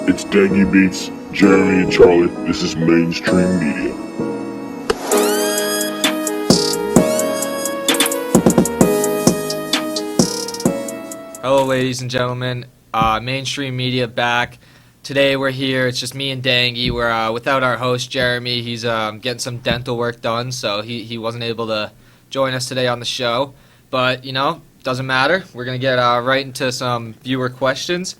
It's Dangy Beats, Jeremy and Charlie. This is Mainstream Media. Hello, ladies and gentlemen. Mainstream Media back. Today we're here. It's just me and Dangy. We're without our host Jeremy. He's getting some dental work done, so he wasn't able to join us today on the show. But doesn't matter. We're gonna get right into some viewer questions.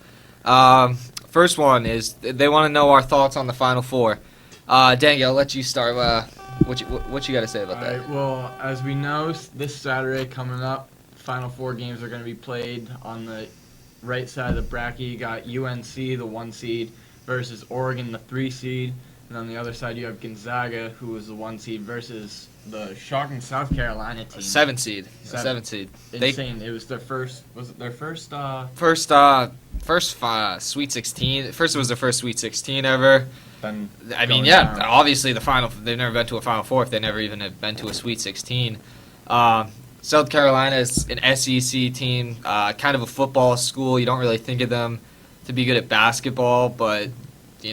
First one is they want to know our thoughts on the Final Four. Dangy, I'll let you start. What you got to say about that? All right, well, as we know, this Saturday coming up, Final Four games are going to be played on the right side of the bracket. You got UNC, the 1 seed, versus Oregon, the 3 seed. And on the other side, you have Gonzaga, who was the 1 seed, versus the shocking South Carolina team. 7 seed. 7 seed. Insane. It was their first. Was it their first? First Sweet 16. First, it was their first Sweet 16 ever. Down. Obviously the final. They've never been to a Final Four if they never even have been to a Sweet 16. South Carolina is an SEC team, kind of a football school. You don't really think of them to be good at basketball, but they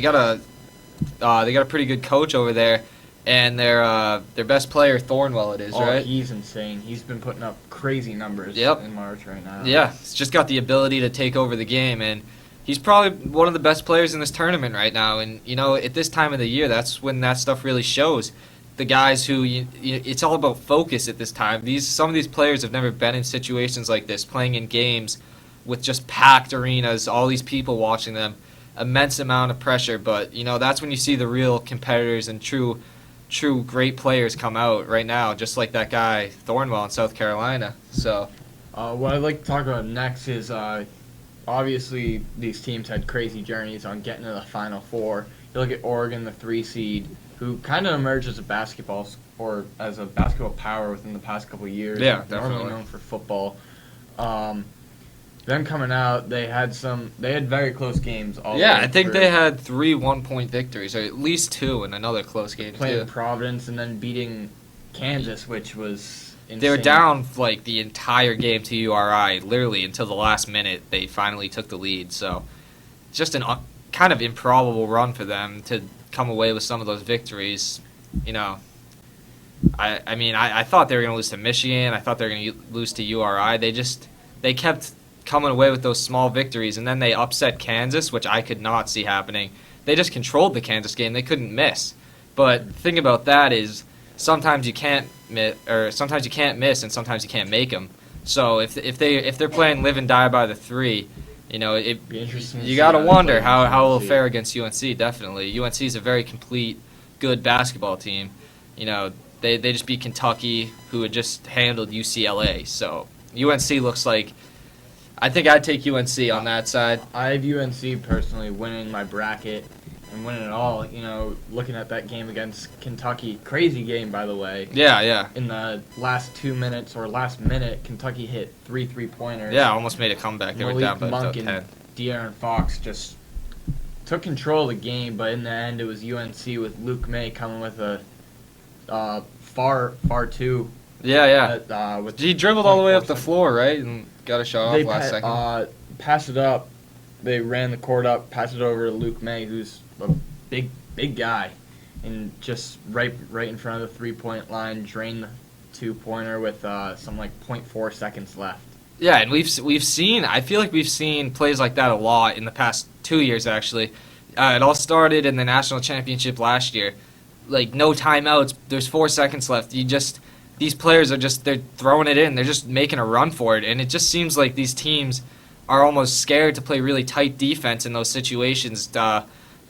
got a pretty good coach over there, and their best player Thornwell right? He's insane. He's been putting up crazy numbers in March right now. Yeah, he's just got the ability to take over the game, and he's probably one of the best players in this tournament right now. And at this time of the year, that's when that stuff really shows. The guys who it's all about focus at this time. Some of these players have never been in situations like this, playing in games with just packed arenas, all these people watching them, immense amount of pressure. But that's when you see the real competitors and true great players come out right now, just like that guy Thornwell in South Carolina. So, what I'd like to talk about next is obviously these teams had crazy journeys on getting to the Final Four. You look at Oregon, the 3 seed, who kind of emerged as a basketball power within the past couple of years. Yeah, normally definitely known for football. Them coming out, they had very close games. I think they had 3 1-point victories, or at least 2 in another close game playing too. Providence and then beating Kansas, which was insane. They were down like the entire game to URI, literally until the last minute. They finally took the lead. So, just an kind of improbable run for them to come away with some of those victories. I thought they were going to lose to Michigan. I thought they were going to lose to URI. They kept coming away with those small victories, and then they upset Kansas, which I could not see happening. They just controlled the Kansas game. They couldn't miss. But the thing about that is sometimes you can't miss, and sometimes you can't make them. So if they're playing live and die by the 3, you got to wonder how it'll fare against UNC. Definitely, UNC is a very complete, good basketball team. They just beat Kentucky, who had just handled UCLA. So UNC looks like. I think I'd take UNC on that side. I have UNC personally winning my bracket and winning it all. Looking at that game against Kentucky, crazy game by the way. Yeah. In the last 2 minutes or last minute, Kentucky hit 3 3-pointers. Yeah, almost made a comeback. They were down by Monk 10. And De'Aaron Fox just took control of the game, but in the end, it was UNC with Luke May coming with a far 2. Yeah. He dribbled all the way up the floor, right, and got a shot off last second. Passed it up. They ran the court up, passed it over to Luke May, who's a big guy, and just right in front of the 3-point line, drained the 2-pointer with some 0.4 seconds left. Yeah, and we've seen. I feel like we've seen plays like that a lot in the past 2 years. Actually, it all started in the national championship last year. No timeouts. There's 4 seconds left. These players they're throwing it in. They're just making a run for it, and it just seems like these teams are almost scared to play really tight defense in those situations and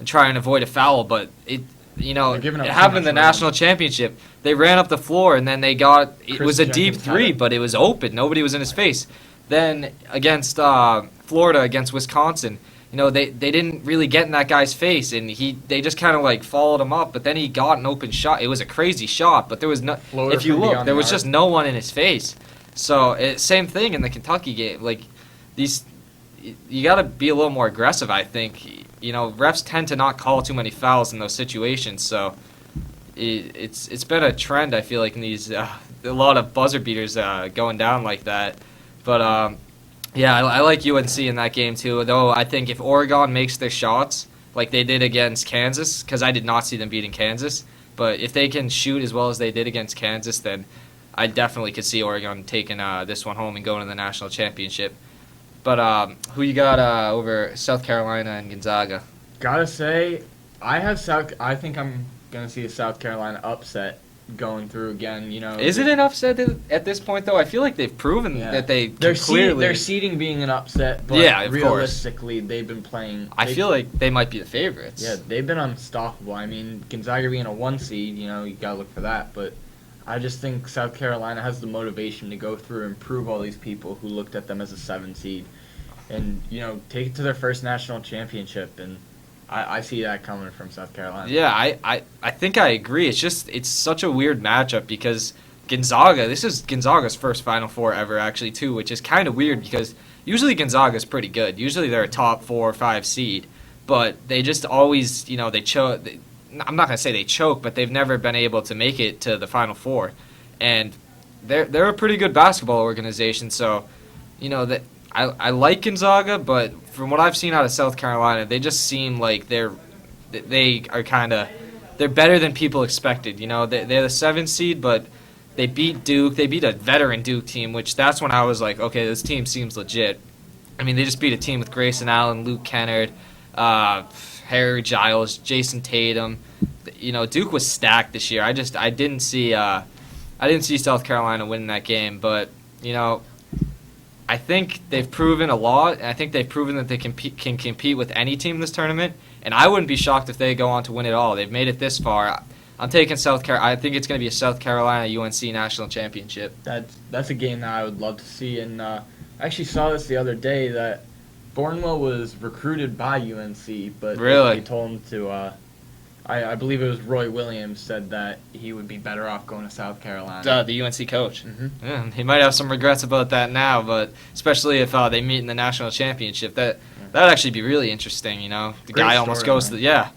try and avoid a foul. But it happened in the national championship. They ran up the floor, and then it was a deep 3, but it was open. Nobody was in his face. Then against Florida, against Wisconsin, they didn't really get in that guy's face, and they just kind of followed him up. But then he got an open shot. It was a crazy shot, but there was no. If you look, there was just no one in his face. So same thing in the Kentucky game. You got to be a little more aggressive. I think refs tend to not call too many fouls in those situations. So it's been a trend. I feel like in these a lot of buzzer beaters going down like that. But Yeah, I like UNC in that game too. Though I think if Oregon makes their shots like they did against Kansas, because I did not see them beating Kansas, but if they can shoot as well as they did against Kansas, then I definitely could see Oregon taking this one home and going to the national championship. But who you got over South Carolina and Gonzaga? Gotta say, I think I'm gonna see a South Carolina upset going through again. You know, Is it an upset at this point though? I feel like they've proven that they their can clearly. their seeding being an upset, but Yeah, of course. realistically, they've been playing. I feel like they might be the favorites. Yeah, they've been unstoppable. I mean, Gonzaga being a 1 seed, you know, you gotta look for that. But I just think South Carolina has the motivation to go through and prove all these people who looked at them as a 7 seed, and you know, take it to their first national championship. And I see that coming from South Carolina. Yeah, I think I agree. It's such a weird matchup because Gonzaga, this is Gonzaga's first Final Four ever actually too, which is kind of weird because usually Gonzaga's pretty good. Usually they're a top 4 or 5 seed, but they just always, you know, they choke. I'm not gonna say they choke, but they've never been able to make it to the Final Four, and they're a pretty good basketball organization. So, you know that. I like Gonzaga, but from what I've seen out of South Carolina, they just seem like they're better than people expected. You know, they're the 7th seed, but they beat Duke. They beat a veteran Duke team, which that's when I was like, okay, this team seems legit. I mean, they just beat a team with Grayson Allen, Luke Kennard, Harry Giles, Jason Tatum. You know, Duke was stacked this year. I didn't see South Carolina winning that game, but you know. I think they've proven a lot, and I think they've proven that they can compete with any team in this tournament, and I wouldn't be shocked if they go on to win it all. They've made it this far. I'm taking South Carolina. I think it's going to be a South Carolina-UNC national championship. That's a game that I would love to see, and I actually saw this the other day that Bourneville was recruited by UNC, but Really? they told him to. I believe it was Roy Williams said that he would be better off going to South Carolina. The UNC coach. Mm-hmm. Yeah, he might have some regrets about that now, but especially if they meet in the national championship, that'd actually be really interesting. You know, the Great guy almost story, goes to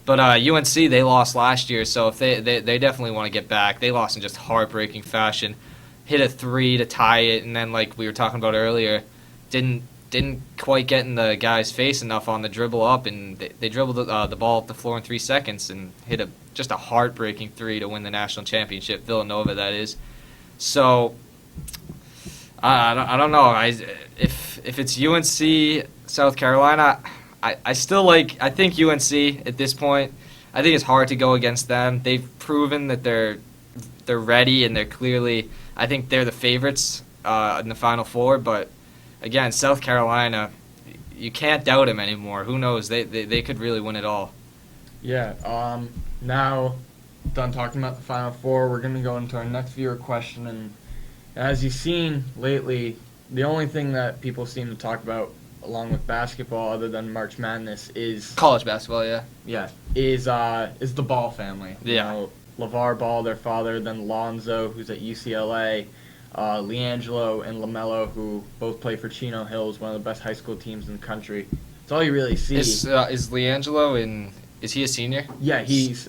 But UNC, they lost last year, so if they definitely want to get back. They lost in just heartbreaking fashion. Hit a 3 to tie it, and then like we were talking about earlier, didn't quite get in the guy's face enough on the dribble up, and they dribbled the ball up the floor in 3 seconds and hit just a heartbreaking 3 to win the national championship. Villanova, that is. So I don't know. If it's UNC, South Carolina, I still like. I think UNC at this point. I think it's hard to go against them. They've proven that they're ready and they're clearly. I think they're the favorites in the Final Four, but. Again, South Carolina, you can't doubt them anymore. Who knows? They could really win it all. Yeah. Now, done talking about the Final Four, we're going to go into our next viewer question. And as you've seen lately, the only thing that people seem to talk about, along with basketball, other than March Madness, is College basketball. is the Ball family. Yeah. You know, LeVar Ball, their father, then Lonzo, who's at UCLA. LiAngelo and LaMelo, who both play for Chino Hills, one of the best high school teams in the country. That's all you really see. Is LiAngelo is he a senior? Yeah, he's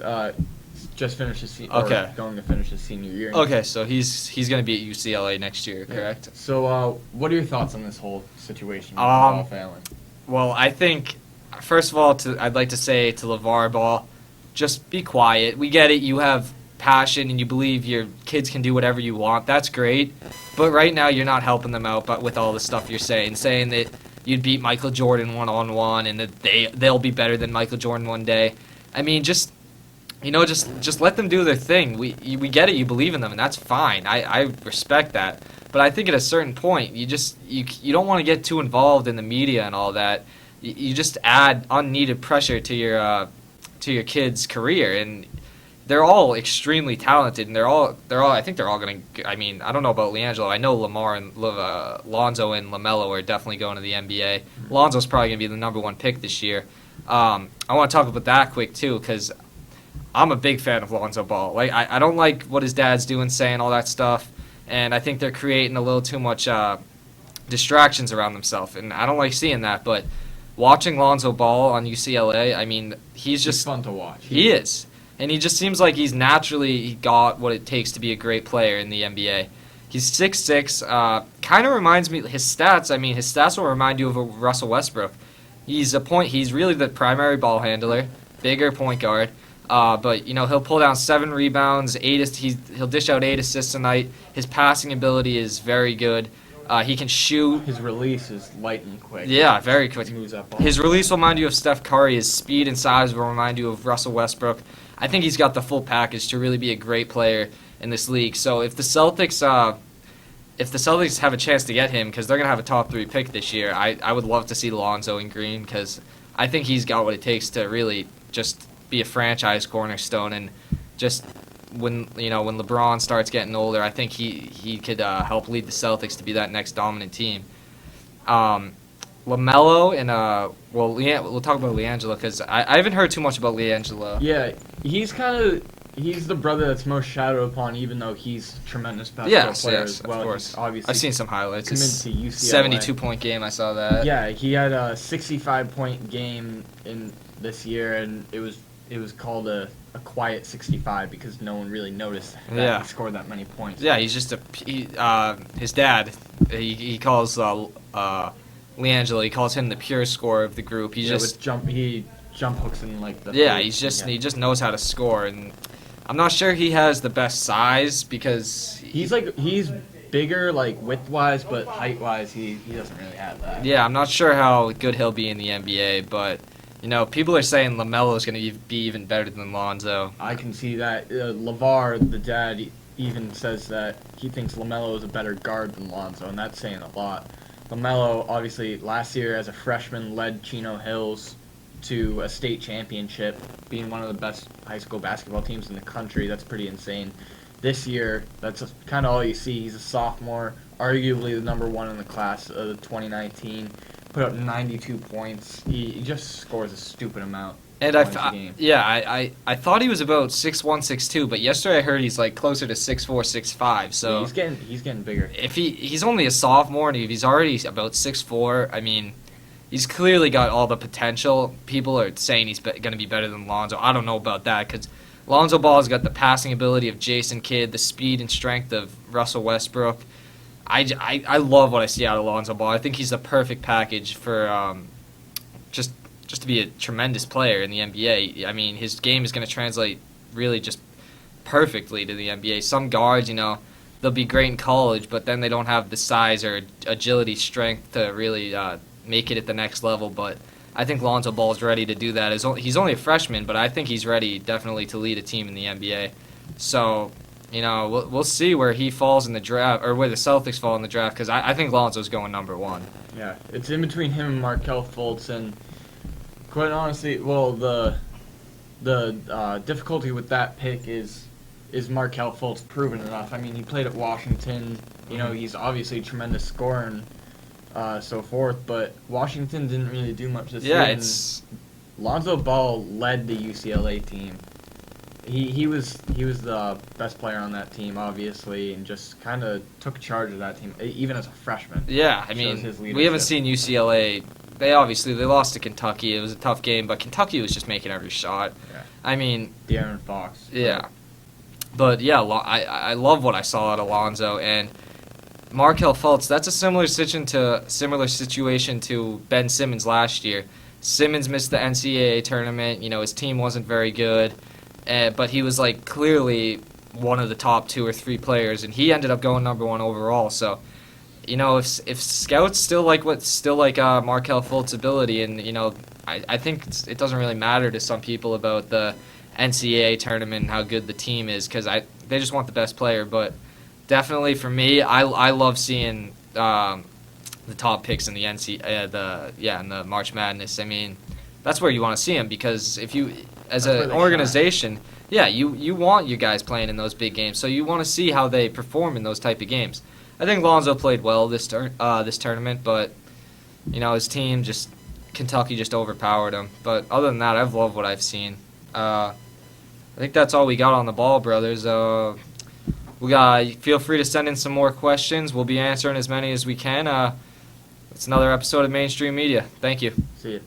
just finished his going to finish his senior year. Okay, so he's going to be at UCLA next year, correct? Yeah. So, what are your thoughts on this whole situation with the Ball family? Well, I think first of all, I'd like to say to LeVar Ball, just be quiet. We get it. You have passion and you believe your kids can do whatever you want. That's great, but right now you're not helping them out. But with all the stuff you're saying that you'd beat Michael Jordan 1-on-1 and that they'll be better than Michael Jordan one day. I mean, just let them do their thing. We get it. You believe in them, and that's fine. I respect that. But I think at a certain point, you don't want to get too involved in the media and all that. You just add unneeded pressure to your kid's career, and they're all extremely talented, and they're all. I think they're all going to. I mean, I don't know about LiAngelo. I know Lamar and Lonzo and LaMelo are definitely going to the NBA. Lonzo's probably going to be the number 1 pick this year. I want to talk about that quick too, because I'm a big fan of Lonzo Ball. Like I don't like what his dad's doing, saying all that stuff, and I think they're creating a little too much distractions around themselves, and I don't like seeing that. But watching Lonzo Ball on UCLA, I mean, he's just fun to watch. He is. And he just seems like he got what it takes to be a great player in the NBA. He's 6'6". Kind of reminds me his stats. I mean, his stats will remind you of a Russell Westbrook. He's really the primary ball handler, bigger point guard. But he'll pull down 7 rebounds, he'll dish out 8 assists a night. His passing ability is very good. He can shoot. His release is light and quick. Yeah, very quick. Moves that ball. His release will remind you of Steph Curry. His speed and size will remind you of Russell Westbrook. I think he's got the full package to really be a great player in this league. So if the Celtics have a chance to get him, because they're gonna have a top 3 pick this year, I would love to see Lonzo in green, because I think he's got what it takes to really just be a franchise cornerstone. And just when LeBron starts getting older, I think he could help lead the Celtics to be that next dominant team. LaMelo and we'll talk about LiAngelo, because I haven't heard too much about LiAngelo. Yeah, he's the brother that's most shadowed upon, even though he's a tremendous basketball player as well. Of course. Obviously, I've seen some highlights. Committed to UCLA. 72-point game, I saw that. Yeah, he had a 65-point game in this year, and it was called a quiet 65 because no one really noticed that he scored that many points. Yeah, he's just his dad. He calls LiAngelo. He calls him the pure scorer of the group. He jump hooks in like the. Yeah, he just knows how to score, and I'm not sure he has the best size because he's bigger like width-wise, but height-wise he doesn't really have that. Yeah, I'm not sure how good he'll be in the NBA, but people are saying LaMelo is going to be even better than Lonzo. I can see that. LeVar, the dad, even says that he thinks LaMelo is a better guard than Lonzo, and that's saying a lot. LaMelo, obviously, last year as a freshman led Chino Hills to a state championship, being one of the best high school basketball teams in the country. That's pretty insane. This year, that's kind of all you see. He's a sophomore, arguably the number 1 in the class of 2019. Put up 92 points. He just scores a stupid amount. And I thought he was about 6'1", 6'2", but yesterday I heard he's like closer to 6'4", 6'5". So yeah, he's getting bigger. If he's only a sophomore and if he's already about 6'4", I mean, he's clearly got all the potential. People are saying he's going to be better than Lonzo. I don't know about that, because Lonzo Ball's got the passing ability of Jason Kidd, the speed and strength of Russell Westbrook. I love what I see out of Lonzo Ball. I think he's the perfect package for just to be a tremendous player in the NBA. I mean, his game is going to translate really just perfectly to the NBA. Some guards, they'll be great in college, but then they don't have the size or agility, strength to really make it at the next level. But I think Lonzo Ball is ready to do that. He's only a freshman, but I think he's ready definitely to lead a team in the NBA. So, we'll see where he falls in the draft, or where the Celtics fall in the draft, because I think Lonzo's going number 1. Yeah, it's in between him and Markelle Fultz, and quite honestly, well, the difficulty with that pick is Markelle Fultz proven enough? I mean, he played at Washington. He's obviously a tremendous scorer and so forth, but Washington didn't really do much this year. Yeah, Lonzo Ball led the UCLA team. He was the best player on that team, obviously, and just kind of took charge of that team, even as a freshman. Yeah, I mean, we haven't seen UCLA. They lost to Kentucky. It was a tough game, but Kentucky was just making every shot. Yeah. I mean, De'Aaron Fox. Yeah, but yeah, I love what I saw out of Lonzo and Markelle Fultz. That's a similar situation to Ben Simmons last year. Simmons missed the NCAA tournament. His team wasn't very good. But he was clearly one of the top 2 or 3 players, and he ended up going number 1 overall. So, if scouts still like Markelle Fultz's ability, and I think it doesn't really matter to some people about the NCAA tournament and how good the team is, because they just want the best player. But definitely for me, I love seeing the top picks in the in the March Madness. I mean, that's where you want to see them, because if you as an organization, you want your guys playing in those big games, so you want to see how they perform in those type of games. I think Lonzo played well this tournament, but his team Kentucky just overpowered him. But other than that, I've loved what I've seen. I think that's all we got on the ball, brothers. Feel free to send in some more questions. We'll be answering as many as we can. It's another episode of Mainstream Media. Thank you. See you.